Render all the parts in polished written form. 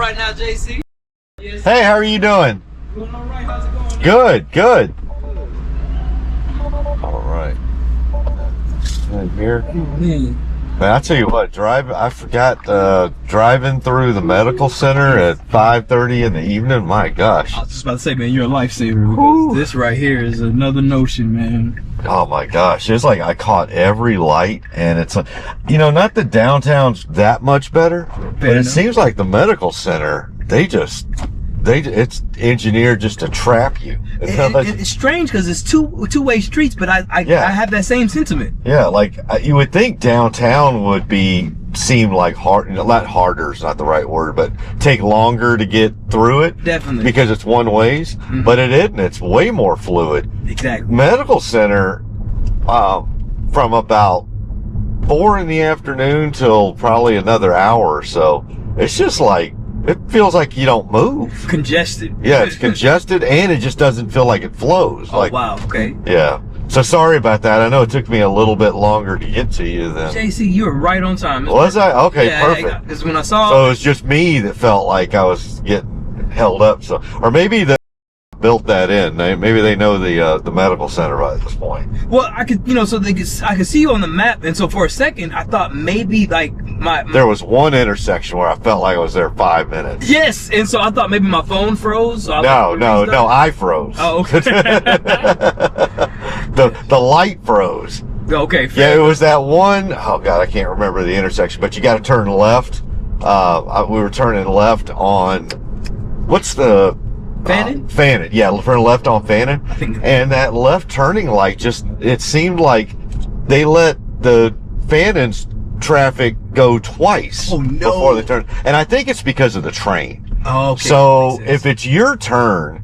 right now, JC. Yes. Hey, how are you doing? Doing all right. How's it going? Good, good. All right. In here. Man. Man, I tell you what, I forgot driving through the medical center at 5:30 in the evening. My gosh. I was just about to say, man, you're a lifesaver. Because this right here is another notion, man. Oh my gosh. It's like I caught every light, and it's like, you know, not that downtown's that much better, but it seems like the medical center, it's engineered just to trap you. It's strange because it's two-way streets, but I have that same sentiment. Yeah, like you would think downtown would seem like hard, not harder is not the right word, but take longer to get through it. Definitely. Because it's one ways, but it isn't. It's way more fluid. Exactly. Medical center, from about 4 in the afternoon till probably another hour or so, it's just like, it feels like you don't move. Congested. Yeah, it's congested, and it just doesn't feel like it flows. Oh, wow. Okay. Yeah. So sorry about that. I know it took me a little bit longer to get to you than. JC, you were right on time. Was I? Okay, yeah, perfect. Because when I saw. So it was just me that felt like I was getting held up. So, or maybe they built that in. Maybe they know the medical center right at this point. Well, I could, so I could see you on the map, and so for a second I thought maybe like my There was one intersection where I felt like I was there 5 minutes. Yes, and so I thought maybe my phone froze. So No, I froze. Oh, okay. the light froze. Okay. Yeah, it was that one. Oh God, I can't remember the intersection, but you got to turn left. We were turning left on what's the Fannin? Fannin, yeah, turn left on Fannin. And that left turning light it seemed like they let the Fannin's traffic go twice before they turned. And I think it's because of the train. Oh, okay. So if it's your turn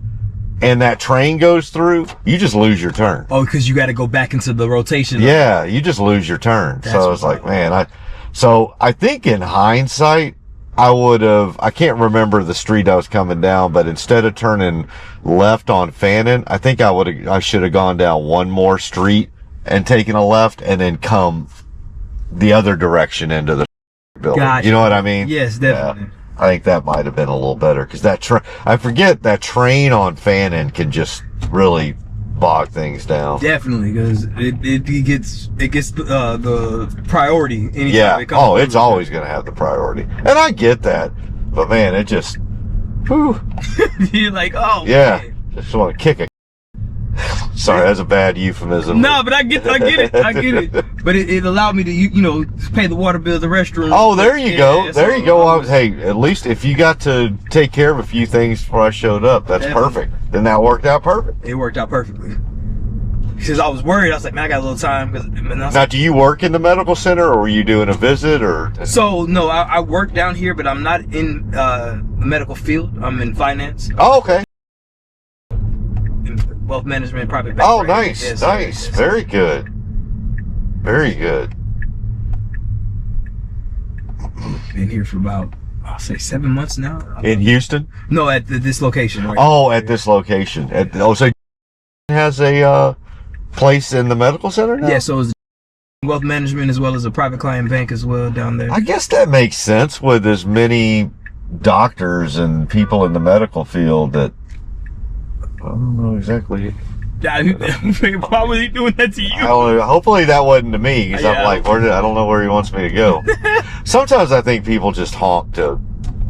and that train goes through, you just lose your turn. Oh, because you got to go back into the rotation. Yeah, you just lose your turn. So it's like, man, I think in hindsight, I can't remember the street I was coming down, but instead of turning left on Fannin, I think I should have gone down one more street and taken a left and then come the other direction into the building. Gotcha. You know what I mean? Yes, definitely. Yeah, I think that might have been a little better because I forget that train on Fannin can just really bog things down. Definitely, because it gets the priority anytime it comes. Oh, it's always going to have the priority, and I get that, but man, it just, whew. You're like, oh yeah, man. just want to kick it. Sorry, that's a bad euphemism. No, but I get it. But it allowed me to, pay the water bill, the restroom. Oh, there you go. There you go. Hey, at least if you got to take care of a few things before I showed up, that's perfect. Then that worked out perfect. It worked out perfectly. Because I was worried. I was like, man, I got a little time. Now, do you work in the medical center, or were you doing a visit, or? So, no, I work down here, but I'm not in the medical field. I'm in finance. Oh, okay. Wealth management, private bank. Oh, nice, yes, nice. Yes. Very good. Very good. Been here for about, I'll say 7 months now. In Houston? No, at this location. Right at this location. So has a place in the medical center now? Yeah, so it's wealth management as well as a private client bank as well down there. I guess that makes sense with as many doctors and people in the medical field that I don't know exactly. Why was he doing that to you? Hopefully that wasn't to me, because I'm like, I don't know where he wants me to go. Sometimes I think people just honk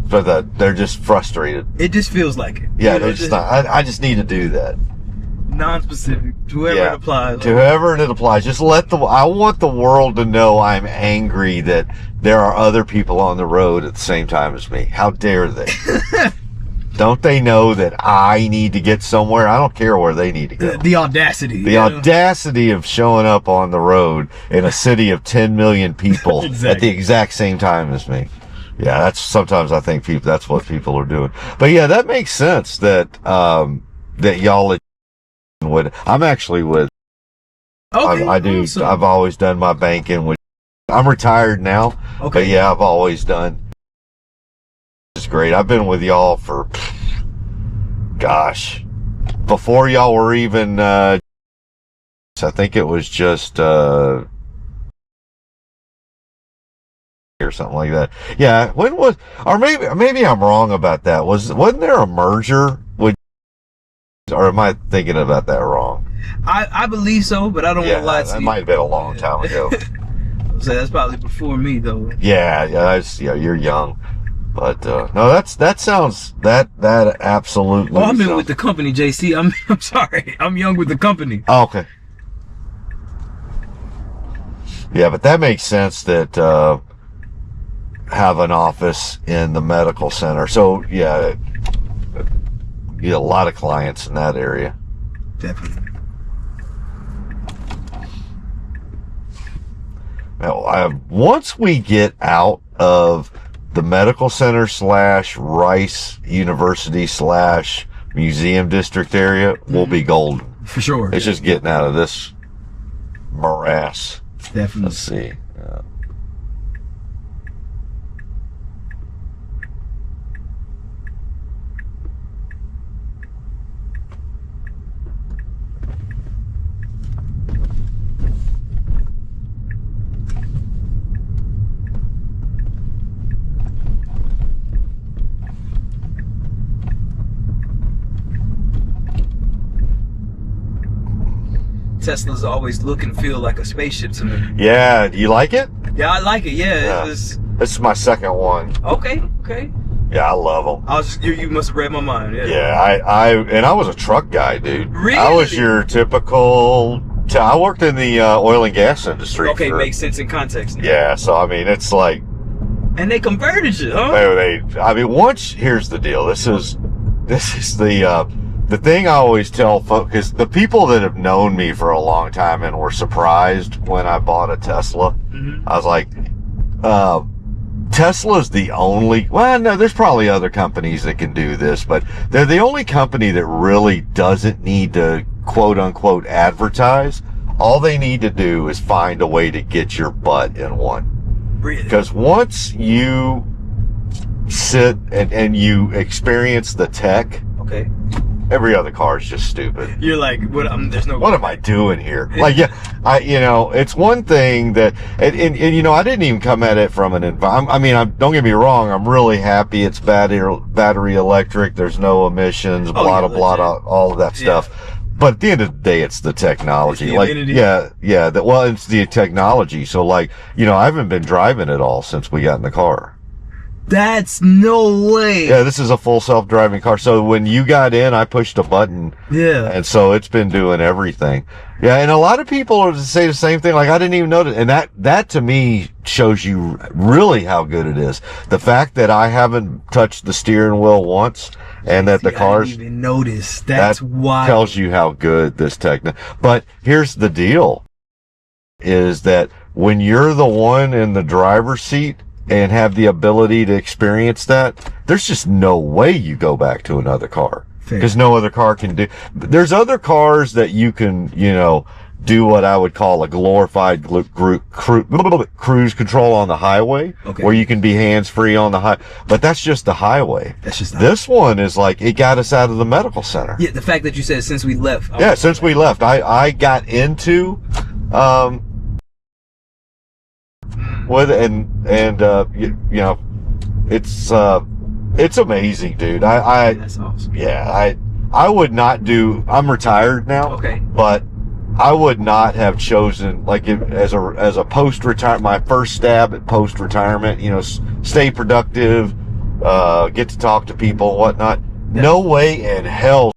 but they're just frustrated. It just feels like it. Yeah, they're just not. I just need to do that. Non-specific. To whoever it applies. To whoever it applies. Just I want the world to know I'm angry that there are other people on the road at the same time as me. How dare they? Don't they know that I need to get somewhere? I don't care where they need to go. The audacity. The audacity of showing up on the road in a city of 10 million people at the exact same time as me. Yeah, sometimes I think that's what people are doing. But yeah, that makes sense that y'all would. I'm actually with. Okay. I do. Awesome. I've always done my banking with. I'm retired now. Okay. But yeah, I've always done. It's great. I've been with y'all for, gosh, before y'all were even, I think it was just, or something like that. Yeah, when was, or maybe I'm wrong about that. Wasn't there a merger with, or am I thinking about that wrong? I believe so, but I don't want to lie to you. That might have been a long time ago. So that's probably before me, though. Yeah, you're young. But no, that sounds that absolutely. Oh, I'm in with the company, JC. I'm sorry, I'm young with the company. Oh, okay. Yeah, but that makes sense that have an office in the medical center. So yeah, you get a lot of clients in that area. Definitely. Now, once we get out of the medical center / Rice University / museum district area, we'll be golden. For sure. It's just getting out of this morass. Definitely. Let's see. Tesla's always look and feel like a spaceship to me. Yeah, do you like it? Yeah, I like it. Yeah. This is my second one. Okay. Yeah, I love them. You must have read my mind. Yeah. Yeah, I was a truck guy, dude. Really? I was your typical. I worked in the oil and gas industry. Okay, makes sense in context. Yeah, so I mean, it's like. And they converted you, huh? Here's the deal. This is the thing I always tell folks, because the people that have known me for a long time and were surprised when I bought a Tesla, I was like, Tesla's the only, well, no, there's probably other companies that can do this, but they're the only company that really doesn't need to quote unquote advertise. All they need to do is find a way to get your butt in one. Really? Because once you sit and you experience the tech, okay, every other car is just stupid. You're like, what? There's no. What am I doing here? Like, yeah, it's one thing that, and I didn't even come at it from an environment. I mean, don't get me wrong. I'm really happy it's battery electric. There's no emissions, blah, blah, all of that stuff. But at the end of the day, it's the technology. It's the technology. So I haven't been driving it all since we got in the car. That's no way. Yeah, this is a full self-driving car. So when you got in, I pushed a button. Yeah. And so it's been doing everything. Yeah, and a lot of people say the same thing. Like, I didn't even notice. And that to me shows you really how good it is. The fact that I haven't touched the steering wheel once, and that the cars. I didn't even notice. That's wild. Tells you how good this But here's the deal: is that when you're the one in the driver's seat and have the ability to experience that, there's just no way you go back to another car. Because no other car can do. There's other cars that you can, do what I would call a glorified cruise control on the highway, where you can be hands-free on the highway. But that's just the highway. This one is like, it got us out of the medical center. Yeah, the fact that you said since we left. Yeah, since we left. I got into, with it's amazing, dude. That's awesome. Yeah, I would not do. I'm retired now. Okay. But I would not have chosen as a post retirement. My first stab at post retirement. Stay productive, get to talk to people and whatnot. Yeah. No way in hell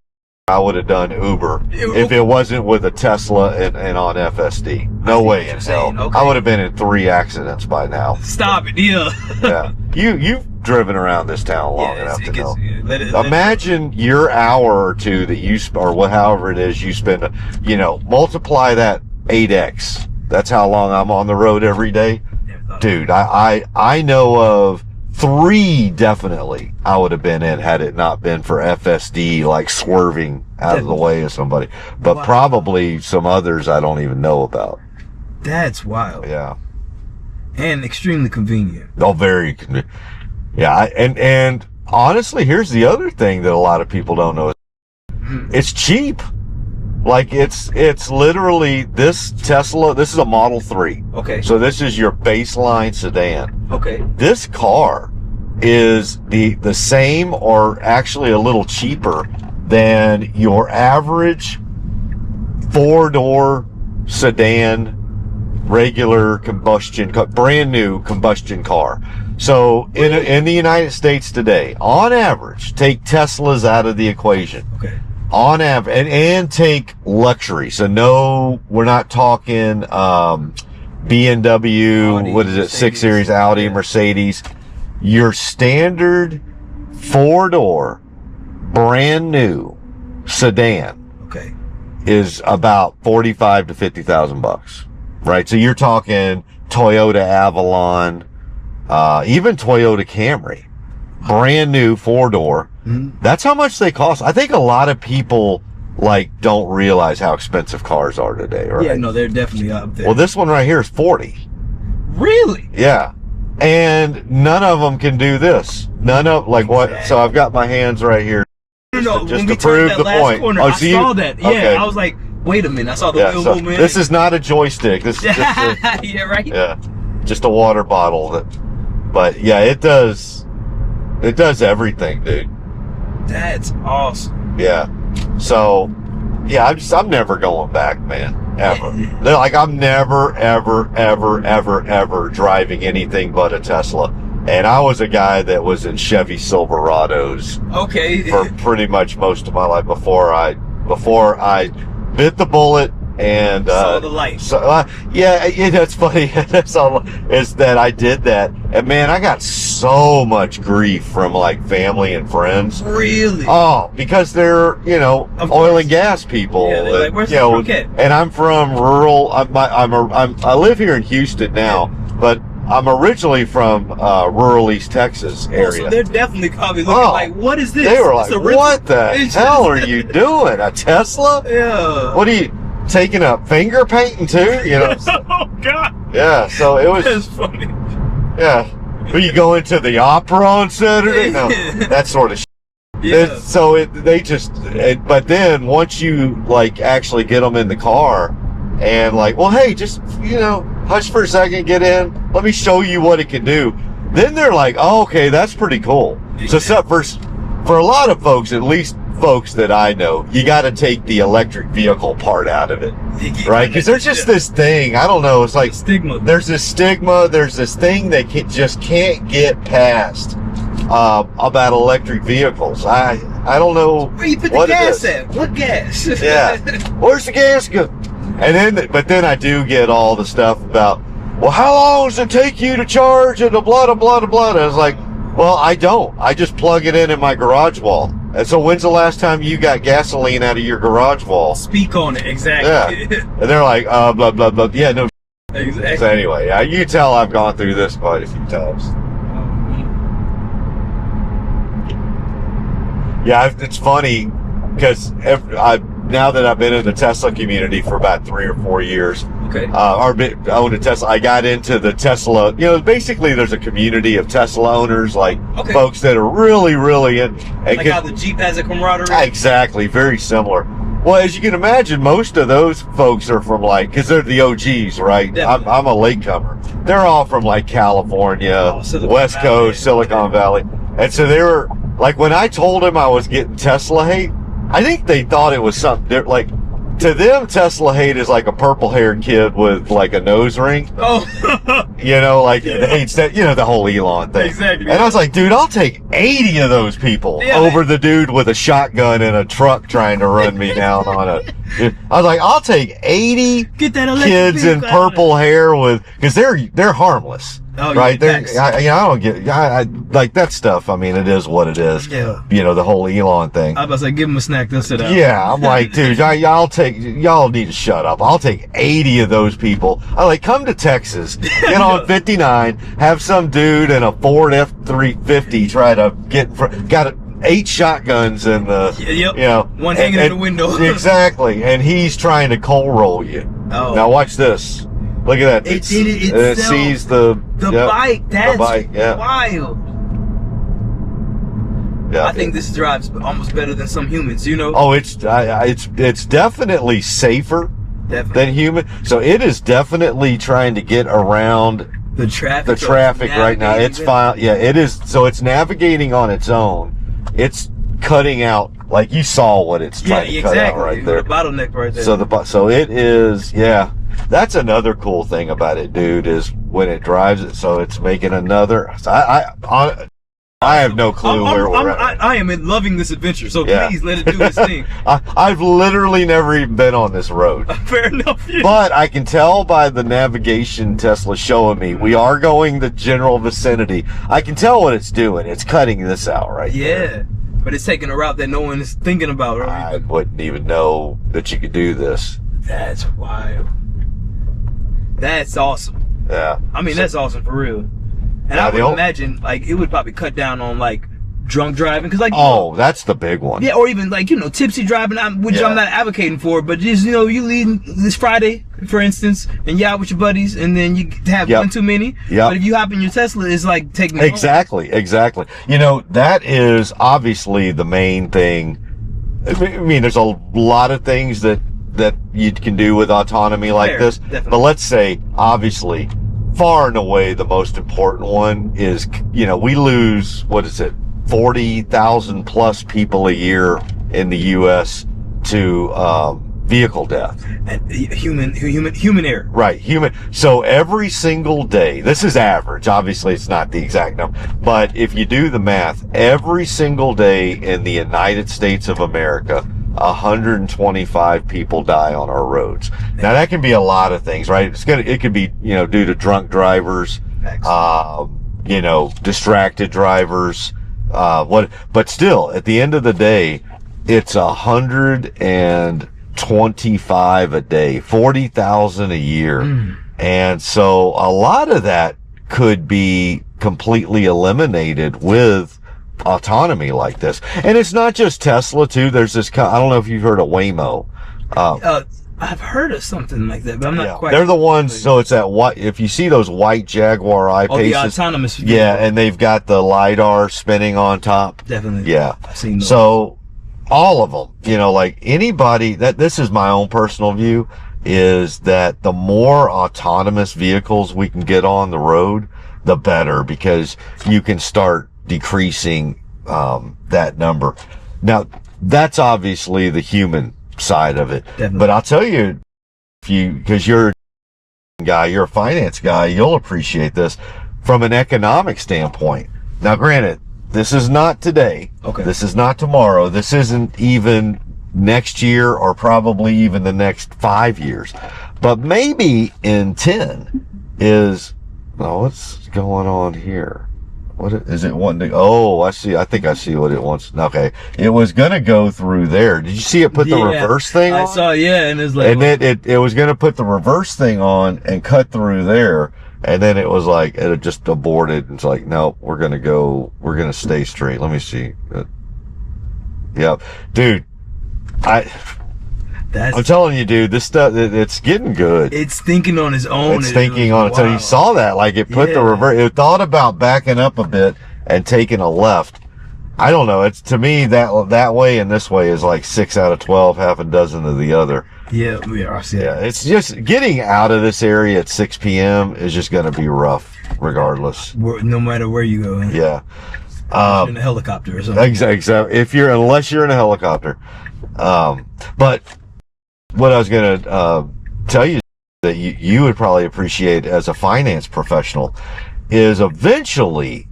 I would have done Uber if it wasn't with a Tesla and on FSD. No way in hell. Okay. I would have been in 3 accidents by now. Stop it, yeah. Yeah. You've driven around this town long enough to know. Imagine your hour or two that you or however it is you spend. Multiply that 8x. That's how long I'm on the road every day, dude. I know of 3 definitely I would have been in had it not been for FSD swerving out of the way of somebody. But probably some others I don't even know about. That's wild. Yeah. And extremely convenient. Oh, very convenient. Yeah, and honestly, here's the other thing that a lot of people don't know. It's cheap. Like it's literally this Tesla. This is a Model 3. Okay. So this is your baseline sedan. Okay. This car is the same or actually a little cheaper than your average 4-door sedan, regular combustion, brand new combustion car. So in the United States today, on average, take Teslas out of the equation. Okay. On average, and take luxury. So no, we're not talking BMW, Audi, what is it, Mercedes. 6 Series, Audi, Yeah. Mercedes. Your standard 4-door, brand new sedan Okay. is about 45 to 50,000 bucks, right? So you're talking Toyota Avalon, even Toyota Camry, brand new 4-door. Mm-hmm. That's how much they cost. I think a lot of people like don't realize how expensive cars are today, right? Yeah, no, they're definitely up there. Well, this one right here is 40. Really? Yeah. And none of them can do this. None of, like what? So I've got my hands right here. No, Just when to we prove turned that the last point. corner, Oh, I so you- saw that. Yeah, okay. I was like, wait a minute, I saw the Yeah, wheel so movement. this is not a joystick. This is just a, yeah, right? yeah, just a water bottle. But yeah, it does everything, dude. That's awesome. Yeah. So, yeah, I'm never going back, man. Ever. They're like, I'm never, ever, ever, ever, ever driving anything but a Tesla. And I was a guy that was in Chevy Silverados Okay. for pretty much most of my life before I bit the bullet and Saw the light. So yeah, that's funny. That's all. Is that I did that, and man, I got so much grief from like family and friends. Really? Oh, because they're Of oil course. and gas people. Yeah, they're like, "Where's the crook at?" And I'm from rural. I live here in Houston now, but I'm originally from rural East Texas area. Oh, so they're definitely probably looking like, what is this? They were It's like, a rental? what the It's hell just- are you doing? A Tesla? Yeah. What are you taking up finger painting too? Oh God. Yeah. So it was. That's funny. Yeah. Were you going to the opera on Saturday? No, that sort of. Yeah. But then once you like actually get them in the car and like, well, hey, just hush for a second, get in. Let me show you what it can do. Then they're like, oh, okay, that's pretty cool. So for a lot of folks, at least folks that I know, you got to take the electric vehicle part out of it, right? Because there's just this thing. I don't know. It's like stigma. There's this stigma. There's this thing they just can't get past about electric vehicles. I don't know. Where you put what the it gas is. at? What gas? Yeah. Where's the gas go? And then I do get all the stuff about, well, how long does it take you to charge and the blah, blah, blah, blah. And I was like, well, I don't. I just plug it in my garage wall. And so when's the last time you got gasoline out of your garage wall? Speak on it, exactly. Yeah. And they're like, blah, blah, blah. Yeah, no. Exactly. So anyway, you can tell I've gone through this quite a few times. Yeah, it's funny because now that I've been in the Tesla community for about 3 or 4 years, Okay. owned a Tesla, I got into the Tesla. Basically, there's a community of Tesla owners, like folks that are really, really in. Like how the Jeep has a camaraderie. Exactly, very similar. Well, as you can imagine, most of those folks are from because they're the OGs, right? I'm a latecomer. They're all from like California, West Coast, Silicon Valley. And so they were like, when I told them I was getting Tesla hate, I think they thought it was something like, to them, Tesla hate is like a purple haired kid with like a nose ring. Oh. Hates that, the whole Elon thing. Exactly. And I was like, dude, I'll take 80 of those people over the dude with a shotgun in a truck trying to run me down on a. I was like, I'll take 80 kids in purple hair because they're harmless. Oh, right? Yeah, I don't get I like that stuff. I mean, it is what it is. Yeah. The whole Elon thing. I was about to say, give him a snack, they'll sit down. Yeah, I'm like, dude, y'all need to shut up. I'll take 80 of those people. I like, come to Texas, get on 59, have some dude in a Ford F-350 try to got 8 shotguns in the, one hanging in the window. Exactly, and he's trying to coal roll you. Oh. Now watch this. Look at that. It did it itself. It sees the bike. That's the bike, yeah. wild. Yeah. I think this drives almost better than some humans, you know? Oh, it's definitely safer than human. So it is definitely trying to get around the traffic right now. It's fine. Yeah, it is. So it's navigating on its own. It's cutting out, like you saw what it's trying to cut out right there. The bottleneck right there. So it is, yeah. That's another cool thing about it, dude, is when it drives it, so it's making another. So I have no clue where we're at. I am loving this adventure, so please let it do its thing. I've literally never even been on this road. Fair enough. Yeah. But I can tell by the navigation Tesla's showing me, we are going the general vicinity. I can tell what it's doing. It's cutting this out right there. Yeah, but it's taking a route that no one is thinking about. Right? I wouldn't even know that you could do this. That's wild. That's awesome. Yeah. I mean, that's awesome for real. And I would imagine, like, it would probably cut down on, like, drunk driving. Cause, like, that's the big one. Yeah, or even, like, tipsy driving, which I'm not advocating for. But just, you leave this Friday, for instance, and you're out with your buddies, and then you have one too many. Yeah. But if you hop in your Tesla, it's like taking Exactly. That is obviously the main thing. I mean, there's a lot of things that you can do with autonomy like this. Definitely. But let's say, obviously, far and away the most important one is, we lose, 40,000 plus people a year in the U.S. to vehicle death. And human error. Right, human. So every single day, this is average, obviously it's not the exact number, but if you do the math, every single day in the United States of America, 125 people die on our roads. Now that can be a lot of things, right? It could be, due to drunk drivers, distracted drivers, but still, at the end of the day, it's 125 a day, 40,000 a year. And so a lot of that could be completely eliminated with autonomy like this. And it's not just Tesla too. There's this, I don't know if you've heard of Waymo. I've heard of something like that, but I'm not quite. They're the ones, so it's that white, if you see those white Jaguar I-Paces. The autonomous. Yeah, and they've got the LiDAR spinning on top. Definitely. Yeah. I've seen those. So all of them, like anybody, this is my own personal view, is that the more autonomous vehicles we can get on the road, the better, because you can start decreasing that number. Now, that's obviously the human side of it. Definitely. But I'll tell you, because you're a finance guy, you'll appreciate this from an economic standpoint. Now, granted, this is not today. Okay. This is not tomorrow. This isn't even next year or probably even the next 5 years. But maybe in 10 is, what's going on here? What is it wanting to? Oh, I see. I think I see what it wants. Okay, it was gonna go through there. Did you see it put the reverse thing on? I saw, and it's like, and it was gonna put the reverse thing on and cut through there, and then it was like it just aborted. It's like, no, we're gonna stay straight. Let me see. Yep, dude, I'm telling you, dude, this stuff, it's getting good. It's thinking on its own. It's thinking on its own. You saw that, like it put the reverse. It thought about backing up a bit and taking a left. I don't know. It's, to me, that way and this way is like 6 out of 12, half a dozen of the other. Yeah, I see. Yeah, it's just getting out of this area at 6 p.m. is just going to be rough, regardless. No matter where you go. Yeah. In a helicopter or something. Exactly. Unless you're in a helicopter. But what I was going to tell you that you would probably appreciate as a finance professional is eventually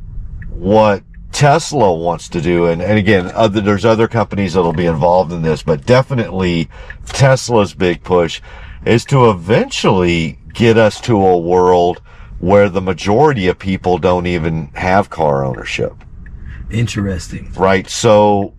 what Tesla wants to do, and again, there's other companies that'll be involved in this, but definitely Tesla's big push is to eventually get us to a world where the majority of people don't even have car ownership. Interesting. Right. So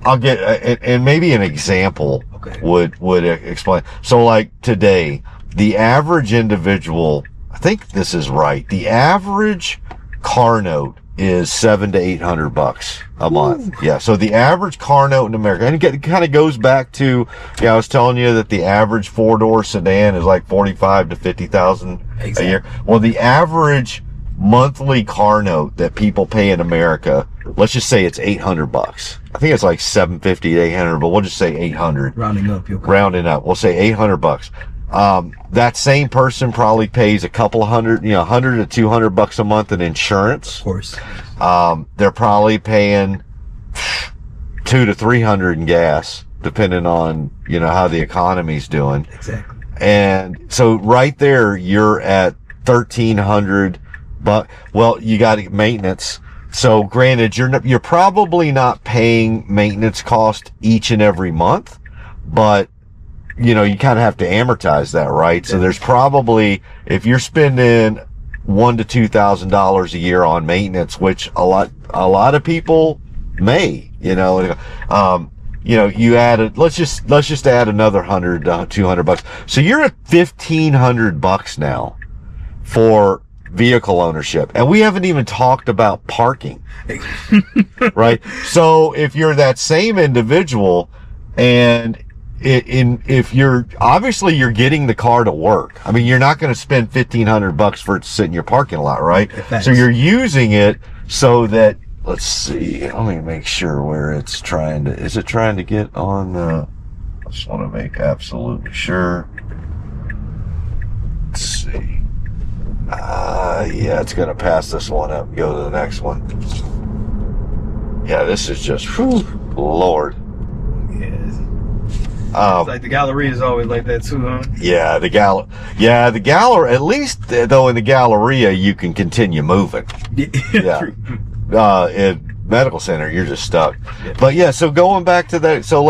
I'll get, and maybe an example would explain. So like today, the average individual, I think this is right, the average car note is $700 to $800 a month. Ooh. Yeah. So the average car note in America, and it kind of goes back to, I was telling you that the average 4-door sedan is like 45 to 50,000 a year. Well, the average monthly car note that people pay in America let's just say it's $800. I think it's like $750 to $800, but we'll just say $800. Rounding up, rounding up. We'll say $800. That same person probably pays a couple of hundred, $100 to $200 a month in insurance. Of course. They're probably paying $200 to $300 in gas, depending on, how the economy's doing. Exactly. And so right there, you're at $1,300. Well, you got maintenance. So granted, you're probably not paying maintenance cost each and every month, but you kind of have to amortize that, right? So there's probably, if you're spending $1,000 to $2,000 a year on maintenance, which a lot of people may, you added, let's just add another $100 to $200. So you're at $1,500 now for vehicle ownership, and we haven't even talked about parking. Right? So if you're that same individual, and if you're obviously you're getting the car to work. I mean, you're not going to spend $1,500 for it to sit in your parking lot, right? Thanks. So you're using it so that, let's see, let me make sure where it's is it trying to get on I just want to make absolutely sure. Let's see. Yeah, it's going to pass this one up and go to the next one. Yeah, this is just, Lord. Yes. It's like the Galleria is always like that too, huh? Yeah, the Galleria, at least though in the Galleria, you can continue moving. Yeah. In medical center, you're just stuck. Yeah. But yeah, so going back to that, so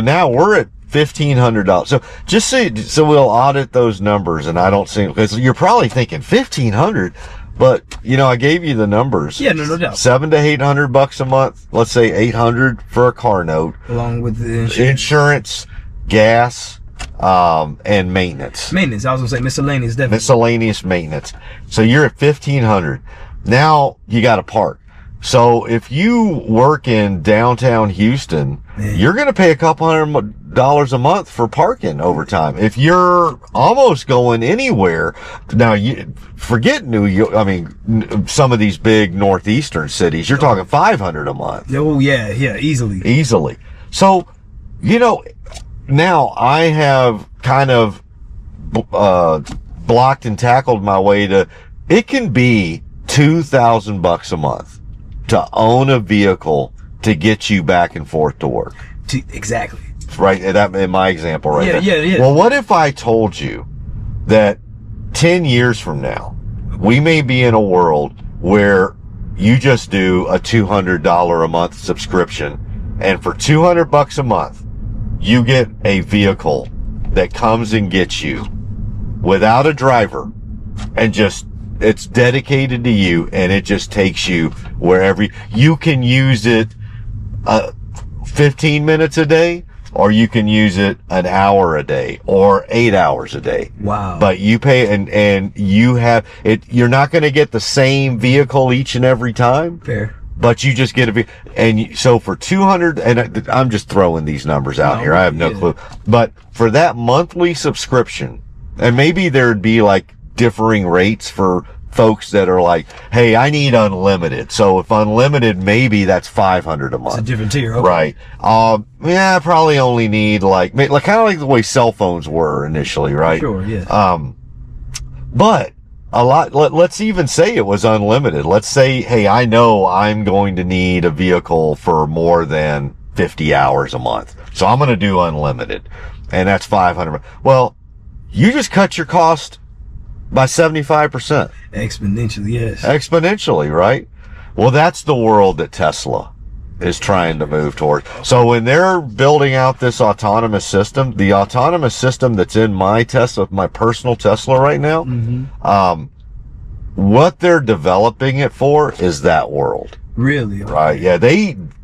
now we're at $1,500. So just so we'll audit those numbers, and I don't see, because you're probably thinking $1,500, but I gave you the numbers. Yeah, no doubt. $700 to $800 a month. Let's say $800 for a car note, along with the insurance, gas, and maintenance. Maintenance. I was gonna say miscellaneous, definitely. Miscellaneous maintenance. So you're at $1,500. Now you got to park. So if you work in downtown Houston, you're going to pay a couple $100 a month for parking overtime. If you're almost going anywhere, now you forget New York. I mean, some of these big northeastern cities, you're talking $500 a month. Oh yeah, easily. So, now I have kind of blocked and tackled my way to. It can be $2,000 a month to own a vehicle to get you back and forth to work. Exactly. Right? That in my example right there. Yeah. Well, what if I told you that 10 years from now, we may be in a world where you just do a $200 a month subscription, and for $200 a month, you get a vehicle that comes and gets you without a driver, and just it's dedicated to you, and it just takes you wherever you can use it 15 minutes a day, or you can use it an hour a day or 8 hours a day. Wow. But you pay, and you have it. You're not going to get the same vehicle each and every time. Fair. But you just get so for 200, and I'm just throwing these numbers out here. I have no clue. But for that monthly subscription, and maybe there'd be like differing rates for folks that are like, hey, I need unlimited. So if unlimited, maybe that's $500 a month. It's a different tier. Okay. Right. I probably only need like kind of like the way cell phones were initially, right? Sure, yeah. But let's even say it was unlimited. Let's say, hey, I know I'm going to need a vehicle for more than 50 hours a month. So I'm going to do unlimited. And that's $500. Well, you just cut your cost by 75%. Exponentially, yes. Exponentially, right? Well, that's the world that Tesla is trying to move toward. So when they're building out this autonomous system, the autonomous system that's in my Tesla, my personal Tesla right now, what they're developing it for is that world. Really? Right. Yeah.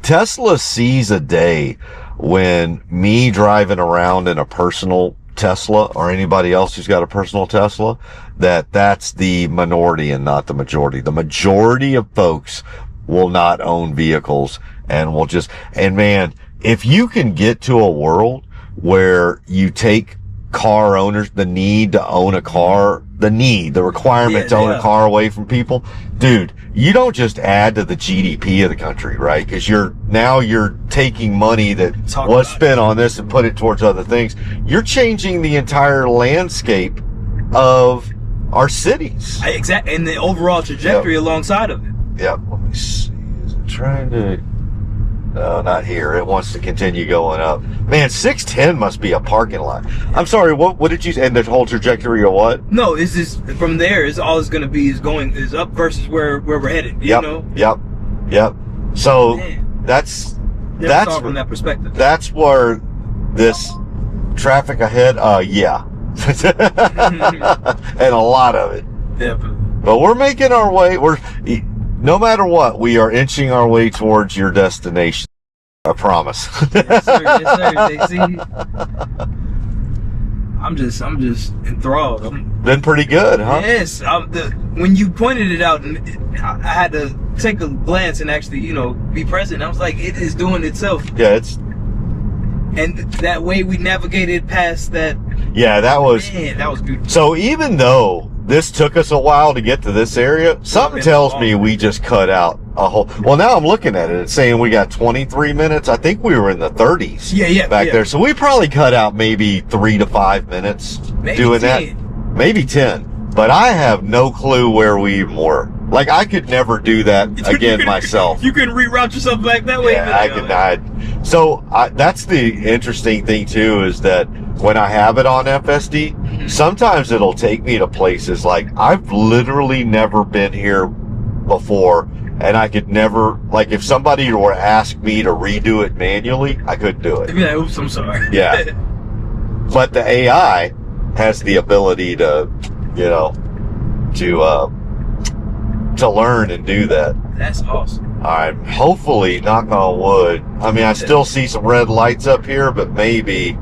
Tesla sees a day when me driving around in a personal Tesla, or anybody else who's got a personal Tesla, that's the minority and not the majority. The majority of folks will not own vehicles and man, if you can get to a world where you take car owners, the need to own a car the requirement to own a car away from people. Dude, you don't just add to the GDP of the country, right? Because you're taking money that was spent on this and put it towards other things. You're changing the entire landscape of our cities. Exactly, and the overall trajectory alongside of it. Yep. Let me see. Is it trying to? No, not here. It wants to continue going up. Man, 610 must be a parking lot. I'm sorry. What did you say? And the whole trajectory or what? No, it's just from there. Is all it's going to be is up versus where we're headed. You know? Yep. So that's from that perspective. That's where this traffic ahead. Yeah. And a lot of it. Definitely. But we're making our way. No matter what, we are inching our way towards your destination. I promise. Yes, sir. Yes, sir. I'm just enthralled. Been pretty good, huh? Yes. When you pointed it out, I had to take a glance and actually, be present. I was like, it is doing itself. Yeah, and that way we navigated past that. Yeah, that was beautiful. So even though this took us a while to get to this area, something tells me we just cut out a whole. Well, now I'm looking at it. It's saying we got 23 minutes. I think we were in the 30s. Back there. So we probably cut out maybe 3 to 5 minutes doing 10. That. Maybe 10. But I have no clue where we were. Like, I could never do that again myself. You can reroute yourself back that way. Yeah, I could. So that's the interesting thing too, is that when I have it on FSD, sometimes it'll take me to places like I've literally never been here before, and I could never, like, if somebody were to ask me to redo it manually, I couldn't do it. Yeah, oops, I'm sorry. Yeah. But the AI has the ability to learn and do that. That's awesome. All right. Hopefully, knock on wood. I mean, I still see some red lights up here, but maybe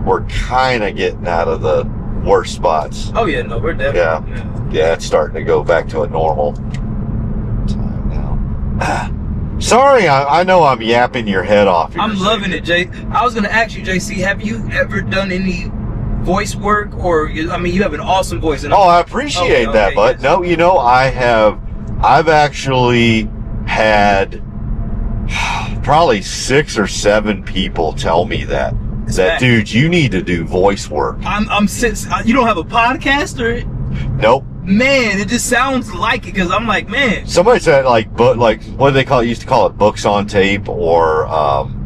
we're kind of getting out of the worst spots. Oh yeah, no, we're definitely. Yeah, it's starting to go back to a normal time now. Sorry, I know I'm yapping your head off. I'm loving it, Jay. I was gonna ask you, JC, have you ever done any voice work, or you have an awesome voice. And I appreciate that, but no, I've actually had probably 6 or 7 people tell me that dude, you need to do voice work. You don't have a podcast or? Nope. Man, it just sounds like it, because I'm like, man. Somebody said what do they call it? Used to call it books on tape or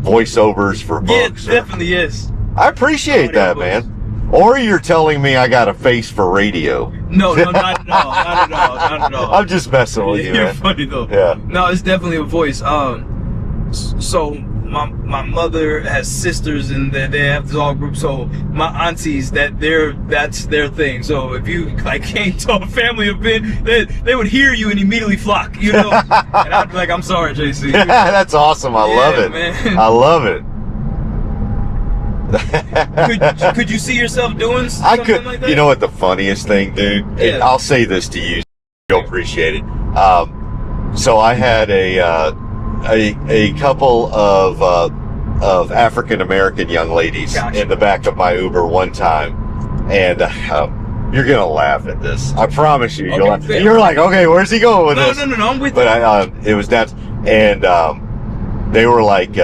voiceovers for books. Yeah, definitely yes. I appreciate that, man. Or you're telling me I got a face for radio. No, not at all. Not at all. I'm just messing with you, You're man. funny, though. Yeah. No, it's definitely a voice. So my mother has sisters, and they have this all group. So my aunties, that's their thing. So if you came to a family event, they would hear you and immediately flock, And I'd be like, I'm sorry, JC. That's awesome. I love it. Man. I love it. could you see yourself doing something like that? You know what the funniest thing, dude? Yeah. I'll say this to you. You'll appreciate it. So I had a couple of African American young ladies in the back of my Uber one time, and you're gonna laugh at this. I promise you. Okay, you're like, okay, where's he going with this? No, I'm with you. But it was that, and they were like.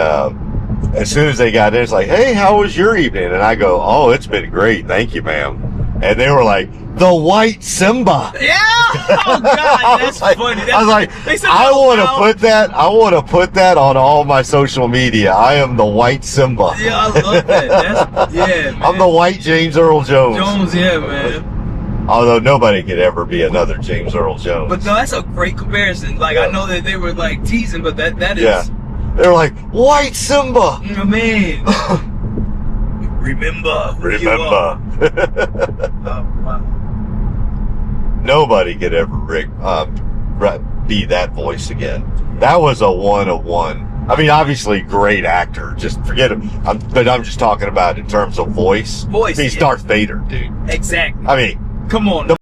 As soon as they got in, it's like, hey, how was your evening? And I go, oh, it's been great. Thank you, ma'am. And they were like, the white Simba. Yeah. Oh, God. That's funny. I was like, I want to put that on all my social media. I am the white Simba. Yeah, I love that. Man. I'm the white James Earl Jones. Yeah, man. Although nobody could ever be another James Earl Jones. But no, that's a great comparison. I know that they were teasing, but that is. Yeah. They're like, white Simba. Oh, man. Remember who you are. Oh, wow. Nobody could ever be that voice again. That was a one of one. I mean, obviously, great actor. Just forget him. But I'm just talking about in terms of voice. He's Darth Vader, dude. Exactly. I mean, come on.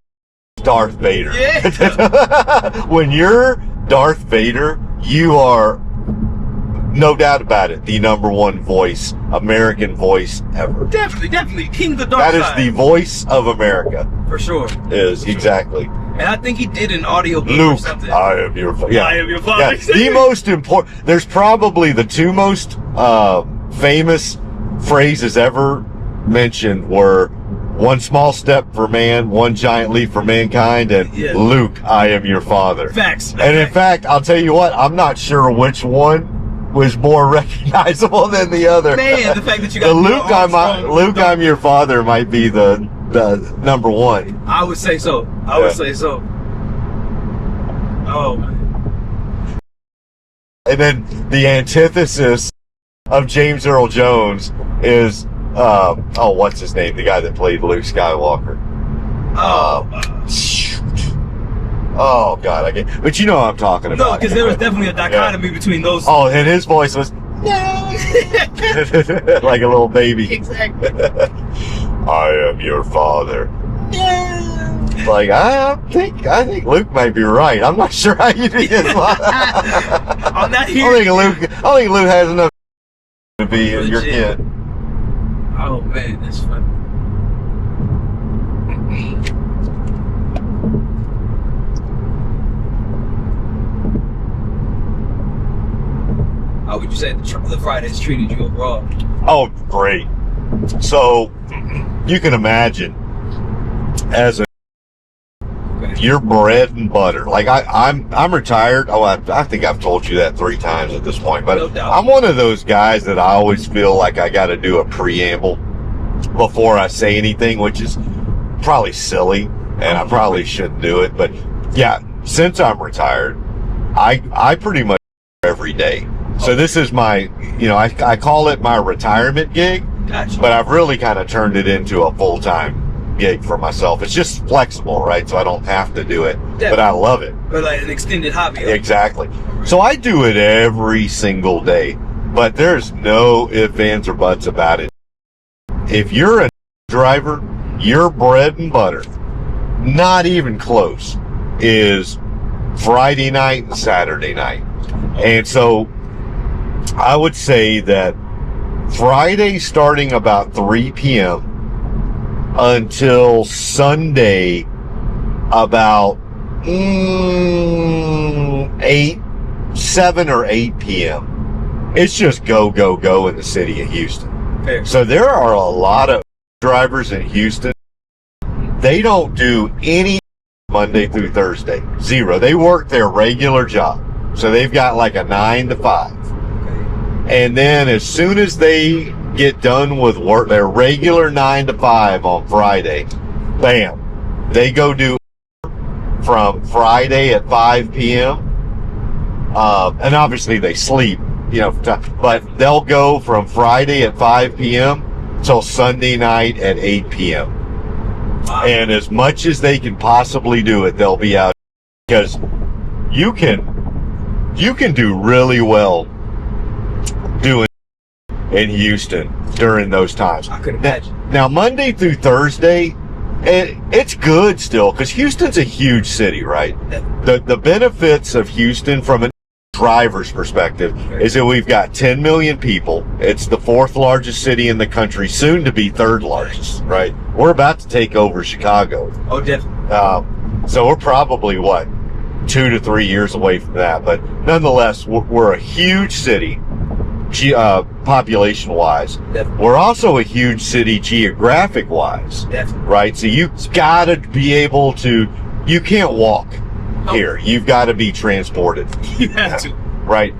Darth Vader. Yeah. When you're Darth Vader, you are no doubt about it, the #1 voice, American voice ever. Definitely. King of the dark That is side. the voice of America. For sure. Is For sure. exactly. And I think he did an audio book or Luke, something. I am your father. Yeah. I am your father. Yeah. The most important, there's probably the two most famous phrases ever mentioned were one small step for man, one giant leap for mankind, and Luke, I am your father. Facts. And in fact, I'll tell you what, I'm not sure which one was more recognizable than the other. Man, the fact that you got the Luke, I'm your father might be the #1. I would say so. I would say so. Oh, man. And then the antithesis of James Earl Jones is, what's his name? The guy that played Luke Skywalker. Shoot. Oh, God, I can't. But you know what I'm talking about. No, because there was definitely a dichotomy between those. Oh, and his voice was like a little baby. Exactly. I am your father. Like, I think Luke might be right. I'm not sure how you do his line. I'm not here. I think Luke has enough to be your kid. Oh man, that's funny. How would you say the Fridays treated you overall? Oh, great. So, you can imagine, as a your bread and butter. Like I'm retired. Oh, I think I've told you that 3 times at this point. But No doubt. I'm one of those guys that I always feel like I got to do a preamble before I say anything, which is probably silly, and I probably shouldn't do it. But yeah, since I'm retired, I pretty much every day. So this is my, I call it my retirement gig, Gotcha. but I've really kind of turned it into a full-time gig for myself. It's just flexible, right? So I don't have to do it, but I love it. But like an extended hobby. Exactly. So I do it every single day, but there's no ifs, ands, or buts about it. If you're a driver, your bread and butter, not even close, is Friday night and Saturday night. And so I would say that Friday starting about 3 p.m. until Sunday about 7 or 8 p.m. It's just go in the city of Houston. Fair. So there are a lot of drivers in Houston. They don't do any Monday through Thursday. Zero. They work their regular job. So they've got like a 9 to 5. And then as soon as they get done with work, their regular 9 to 5 on Friday, bam, they go do from Friday at 5 p.m. And obviously they sleep, but they'll go from Friday at 5 p.m. till Sunday night at 8 p.m. Wow. And as much as they can possibly do it, they'll be out, because you can do really well doing in Houston during those times. I could imagine. Now Monday through Thursday, it's good still, because Houston's a huge city, right? The benefits of Houston from a driver's perspective is that we've got 10 million people. It's the 4th largest city in the country, soon to be 3rd largest, right? We're about to take over Chicago. Oh, definitely. So we're probably 2 to 3 years away from that, but nonetheless, we're a huge city. Population-wise, we're also a huge city geographic-wise, right? So you've got to be able to. You can't walk here. You've got to be transported. You have to, right?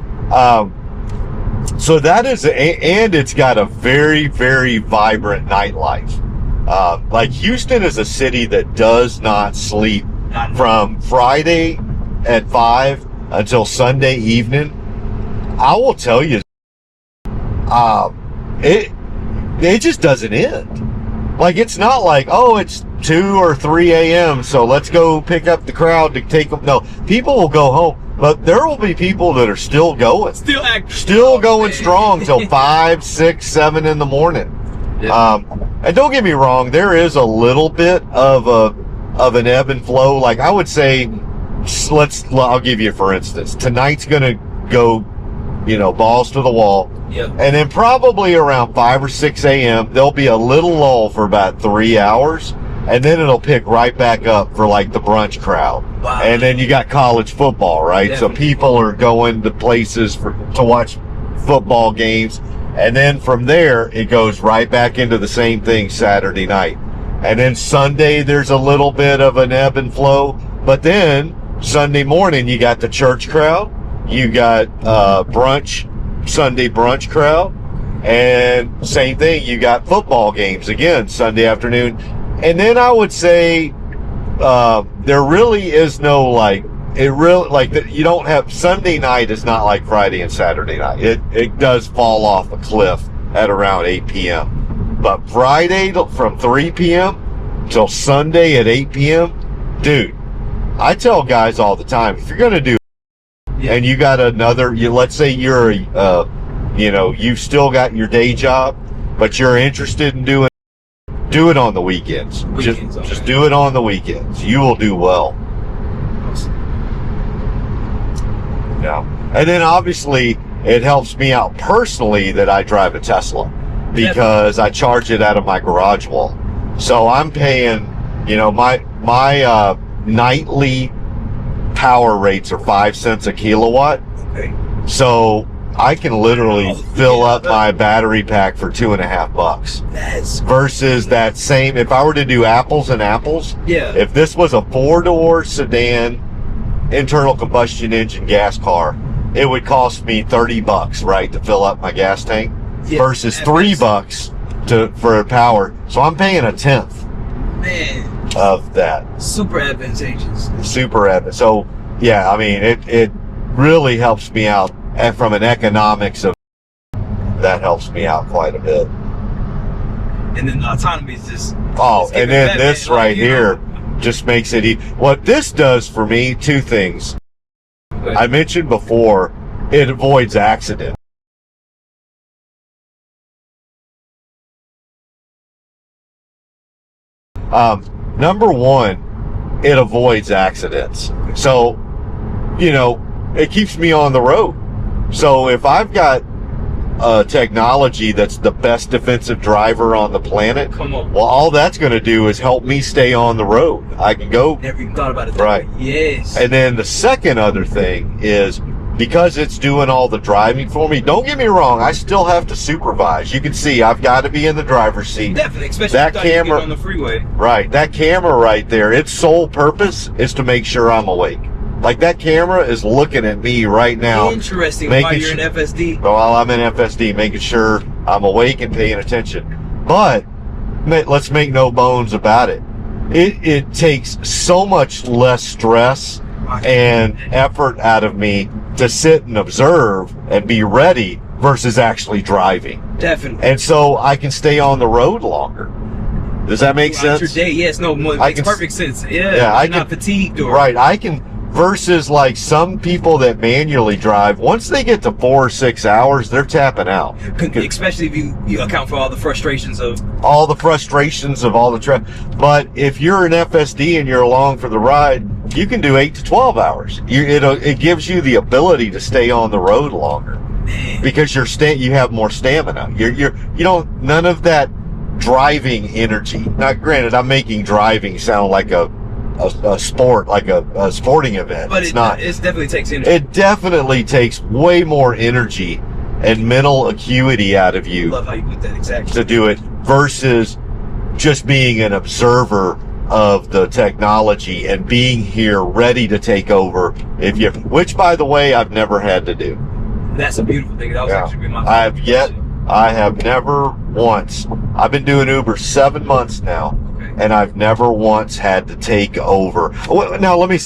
So that is, and it's got a very, very vibrant nightlife. Like Houston is a city that does not sleep from Friday at 5 until Sunday evening. I will tell you. It just doesn't end. Like, it's not like, it's 2 or 3 a.m. so let's go pick up the crowd to take them. No, people will go home, but there will be people that are still going, still going strong till 5, 6, 7 in the morning. Yeah. And don't get me wrong, there is a little bit of an ebb and flow. Like, I would say, I'll give you for instance, tonight's gonna go balls to the wall. Yep. And then probably around 5 or 6 a.m., there'll be a little lull for about 3 hours. And then it'll pick right back up for like the brunch crowd. Wow. And then you got college football, right? Definitely. So people are going to places to watch football games. And then from there, it goes right back into the same thing Saturday night. And then Sunday, there's a little bit of an ebb and flow. But then Sunday morning, you got the church crowd. You got Sunday brunch crowd. And same thing, you got football games again, Sunday afternoon. And then I would say there really is no you don't have Sunday night is not like Friday and Saturday night. It does fall off a cliff at around 8 p.m. But Friday from 3 p.m. till Sunday at 8 p.m. Dude, I tell guys all the time, if you're going to do and you got let's say you're you've still got your day job, but you're interested in do it on the weekends. Just do it on the weekends. You will do well. Yeah. And then obviously it helps me out personally that I drive a Tesla because I charge it out of my garage wall. So I'm paying, my nightly power rates are 5 cents a kilowatt. Okay. So I can literally fill up my battery pack for $2.50. That's versus that same, if I were to do apples and apples, if this was a 4-door sedan, internal combustion engine gas car, it would cost me $30, right, to fill up my gas tank versus $3 for power. So I'm paying a tenth of that. Super advantageous. So, yeah, I mean, it really helps me out. And from an economics of that helps me out quite a bit. And then the autonomy is just and then this right here just makes it what this does for me, two things. Okay. I mentioned before, it avoids accident. Number one, it avoids accidents. So, it keeps me on the road. So if I've got technology that's the best defensive driver on the planet, well, all that's going to do is help me stay on the road. I can go. Never even thought about it. Right. Yes. And then the second other thing is because it's doing all the driving for me. Don't get me wrong. I still have to supervise. You can see I've got to be in the driver's seat. Definitely, especially that camera on the freeway. Right. That camera right there. Its sole purpose is to make sure I'm awake. Like that camera is looking at me right now. Interesting. While you're in FSD. While I'm in FSD, making sure I'm awake and paying attention. But let's make no bones about it. It takes so much less stress and effort out of me to sit and observe and be ready versus actually driving. Definitely. And so I can stay on the road longer. Does that make sense? Your day, yes, no, it makes perfect sense. Yeah, I'm not fatigued or right. I can. Versus like some people that manually drive, once they get to 4 or 6 hours, they're tapping out. Especially if you account for all the frustrations of all the traffic. But if you're an FSD and you're along for the ride, you can do 8 to 12 hours. It gives you the ability to stay on the road longer because you have more stamina. You don't none of that driving energy. Now, granted, I'm making driving sound like a sport, like a sporting event. But it's not. It definitely takes energy. It definitely takes way more energy and mental acuity out of you. Love how you put that exactly. To do it versus just being an observer of the technology and being here ready to take over which by the way I've never had to do. That's a beautiful thing. That was actually my I have never once. I've been doing Uber 7 months now. And I've never once had to take over. Now let me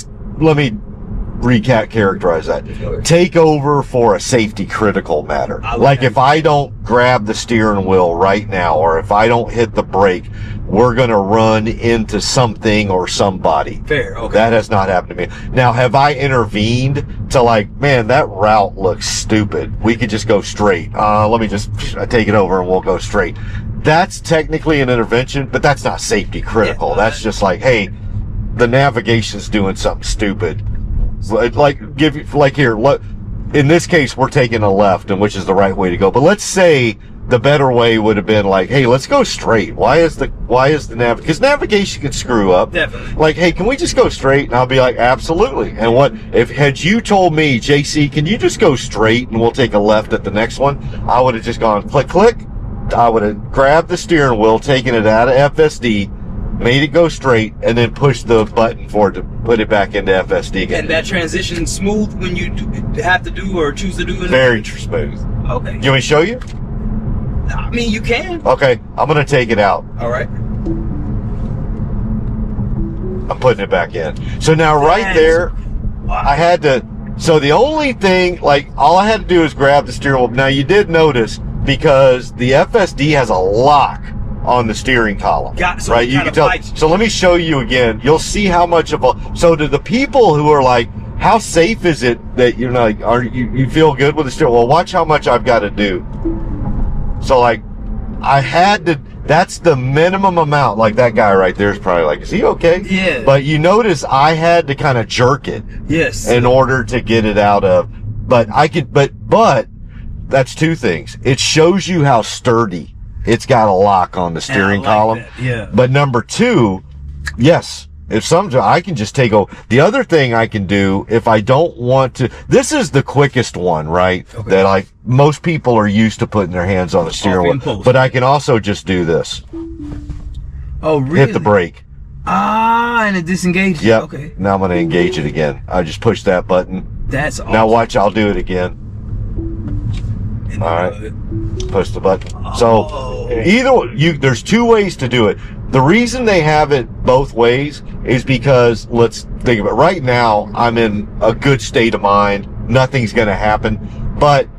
characterize that. Take over for a safety critical matter. Like if I don't grab the steering wheel right now, or if I don't hit the brake, we're going to run into something or somebody. Fair. Okay. That has not happened to me. Now, have I intervened to man, that route looks stupid. We could just go straight. Let me just take it over and we'll go straight. That's technically an intervention, but that's not safety critical. Yeah, that's just like, hey, the navigation's doing something stupid. in this case, we're taking a left, and which is the right way to go. But let's say the better way would have been like, hey, let's go straight. Why is the because navigation could screw up. Definitely. Like, hey, can we just go straight? And I'll be like, absolutely. And what if had you told me, JC, can you just go straight and we'll take a left at the next one? I would have just gone click, click. I would have grabbed the steering wheel, taken it out of FSD, made it go straight, and then pushed the button for it to put it back into FSD again. And that transition smooth when you have to do or choose to do it? Very smooth. Okay. You want me to show you? I mean, you can. Okay, I'm going to take it out. All right. I'm putting it back in. So now right there, wow. I had to, so the only thing, like, all I had to do is grab the steering wheel. Now, you did notice, because the FSD has a lock on the steering column, so right? You can tell. So let me show you again. You'll see how much of a, so to the people who are like, how safe is it that you're like, you feel good with the steering? Well, watch how much I've got to do. So like, I had to, that's the minimum amount. Like that guy right there is probably like, is he okay? Yeah. But you notice I had to kind of jerk it. Yes. In order to get it out of, but I could, but that's two things. It shows you how sturdy it's got a lock on the steering column. That. Yeah. But number two, yes, if I can just take the other thing I can do if I don't want to, this is the quickest one, right? Okay. That most people are used to putting their hands on the steering wheel, but I can also just do this. Oh, really? Hit the brake. Ah, and it disengages. Yep. Okay. Now I'm going to engage it again. I just push that button. That's awesome. Now watch, I'll do it again. All right. Push the button. So there's two ways to do it. The reason they have it both ways is because, let's think of it. Right now, I'm in a good state of mind. Nothing's going to happen. But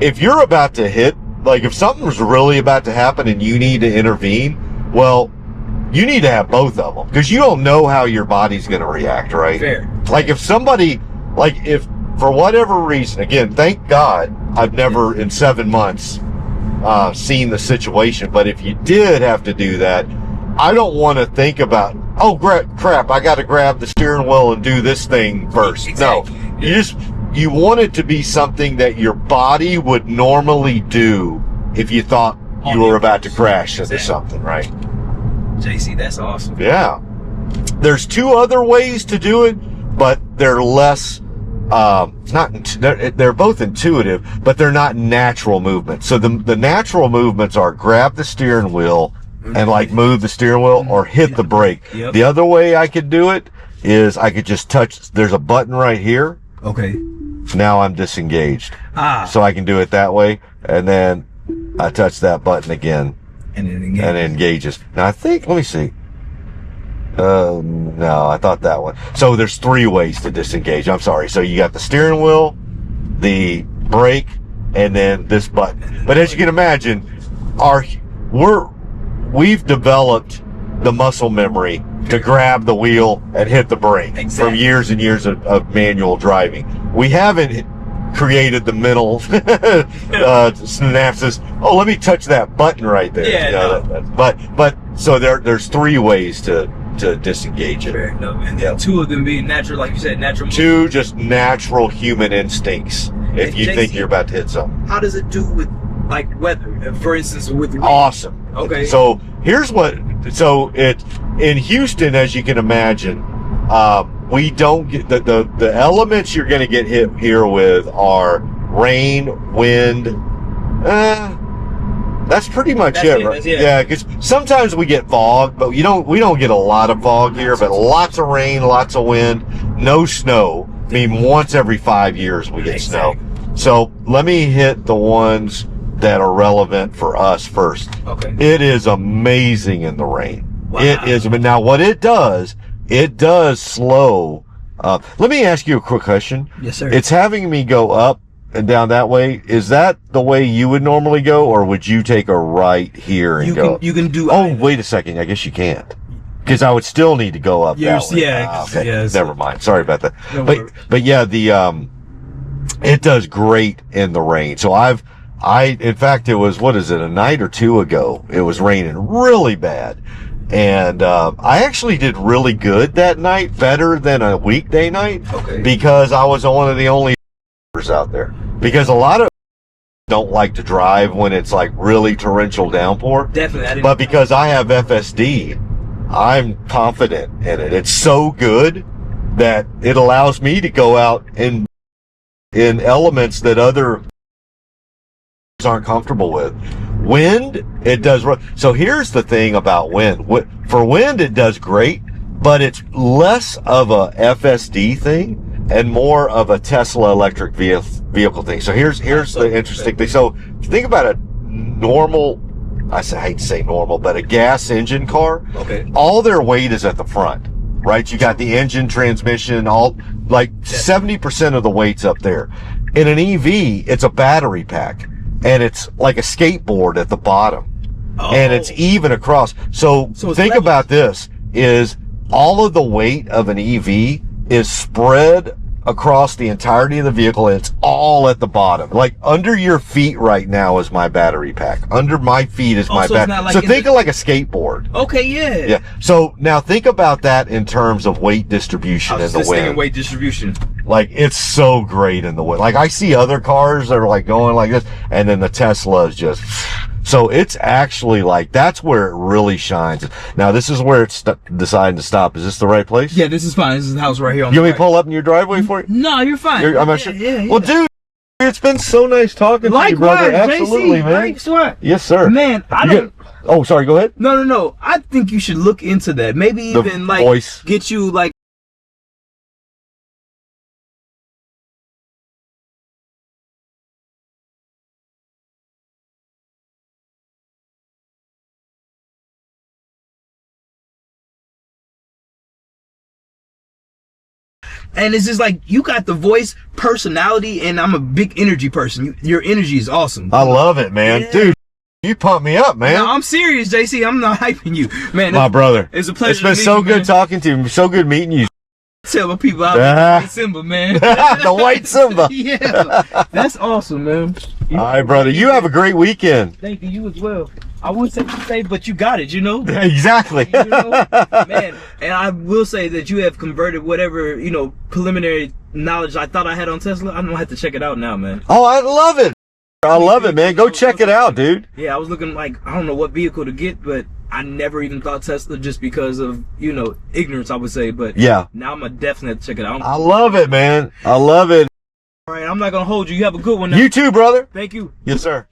if you're about to hit, like if something's really about to happen and you need to intervene, well, you need to have both of them because you don't know how your body's going to react, right? Fair. Like if somebody, if for whatever reason, again, thank God I've never in 7 months seen the situation. But if you did have to do that, I don't want to think about, oh crap, I got to grab the steering wheel and do this thing first. Exactly. No, you want it to be something that your body would normally do if you thought you were about to crash into something, right? JC, that's awesome. Yeah. There's two other ways to do it, but they're less, they're both intuitive, but they're not natural movements. So the natural movements are grab the steering wheel and move the steering wheel or hit the brake. Yep. The other way I could do it is I could just touch, there's a button right here. Okay. Now I'm disengaged. So I can do it that way. And then I touch that button again. And it engages. Now I think, let me see. No, I thought that one. So there's three ways to disengage. I'm sorry. So you got the steering wheel, the brake, and then this button. But as you can imagine, we've developed the muscle memory to grab the wheel and hit the brake from years and years of manual driving. We haven't created the mental synapses. Oh, let me touch that button right there. Yeah. But so there's three ways to disengage it. Fair enough. And two of them being natural, like you said, natural. Two just natural human instincts. If you think you're about to hit something. How does it do with weather? For instance, with rain? Awesome. Okay. So here's in Houston, as you can imagine, we don't get the elements you're going to get hit here with are rain, wind. That's pretty much it, right? Yeah, because sometimes we get fog, but we don't get a lot of fog here. But lots of rain, lots of wind, no snow. I mean, once every 5 years we get snow. So let me hit the ones that are relevant for us first. Okay. It is amazing in the rain. Wow. It is. But now what it does slow. Let me ask you a quick question. Yes, sir. It's having me go up and down that way. Is that the way you would normally go, or would you take a right here and go? You can do. Oh, wait a second. I guess you can't, because I would still need to go up that way. Yeah. Okay. Yeah, Never mind. Sorry about that. No but yeah, it does great in the rain. So in fact, it was, a night or two ago, it was raining really bad. And, I actually did really good that night, better than a weekday night. Okay. Because I was one of the only out there, because a lot of don't like to drive when it's like really torrential downpour. Definitely. But because I have FSD, I'm confident in it. It's so good that it allows me to go out in elements that other aren't comfortable with. Wind, it does. So here's the thing about wind. For wind, it does great, but it's less of a FSD thing and more of a Tesla electric vehicle thing. So here's the interesting thing. So think about a normal, I hate to say normal, but a gas engine car. Okay. All their weight is at the front, right? You got the engine, transmission, all like 70% of the weight's up there. In an EV, it's a battery pack, and it's like a skateboard at the bottom, and it's even across. So think about this: is all of the weight of an EV is spread across the entirety of the vehicle, and it's all at the bottom. Like under your feet right now is my battery pack. Under my feet is my battery. Like, so think of like a skateboard. Okay, yeah. Yeah. So now think about that in terms of weight distribution in the wind. Weight distribution. Like it's so great in the wind. Like I see other cars that are like going like this, and then the Tesla is just. So it's actually like, that's where it really shines. Now, this is where it's deciding to stop. Is this the right place? Yeah, this is fine. This is the house right here. You want me to pull up in your driveway for you? No, you're fine. I'm not sure. Yeah. Well, dude, it's been so nice talking to you, brother. Absolutely, JC, man. Yes, sir. Man, oh, sorry, go ahead. No. I think you should look into that. Maybe even like voice. Get you like and it's just like you got the voice, personality, and I'm a big energy person. Your energy is awesome. I love it, man. Yeah. Dude, you pump me up, man. No, I'm serious, JC. I'm not hyping you. Man, my brother. It's a pleasure. It's been so good talking to you. So good meeting you. Tell my people out White Simba, man. The White Simba. Yeah. That's awesome, man. All right, brother. You have a great weekend. Thank you. You as well. I would say you safe, but you got it, you know? Exactly. You know? Man, and I will say that you have converted whatever, preliminary knowledge I thought I had on Tesla. I'm gonna have to check it out now, man. Oh, I love it. I love it, man. Go check it out, dude. Yeah, I was looking like, I don't know what vehicle to get, but I never even thought Tesla just because of, ignorance, I would say. But yeah, now I'm gonna definitely have to check it out. I love it, man. I love it. All right, I'm not gonna hold you. You have a good one now. You too, brother. Thank you. Yes, sir.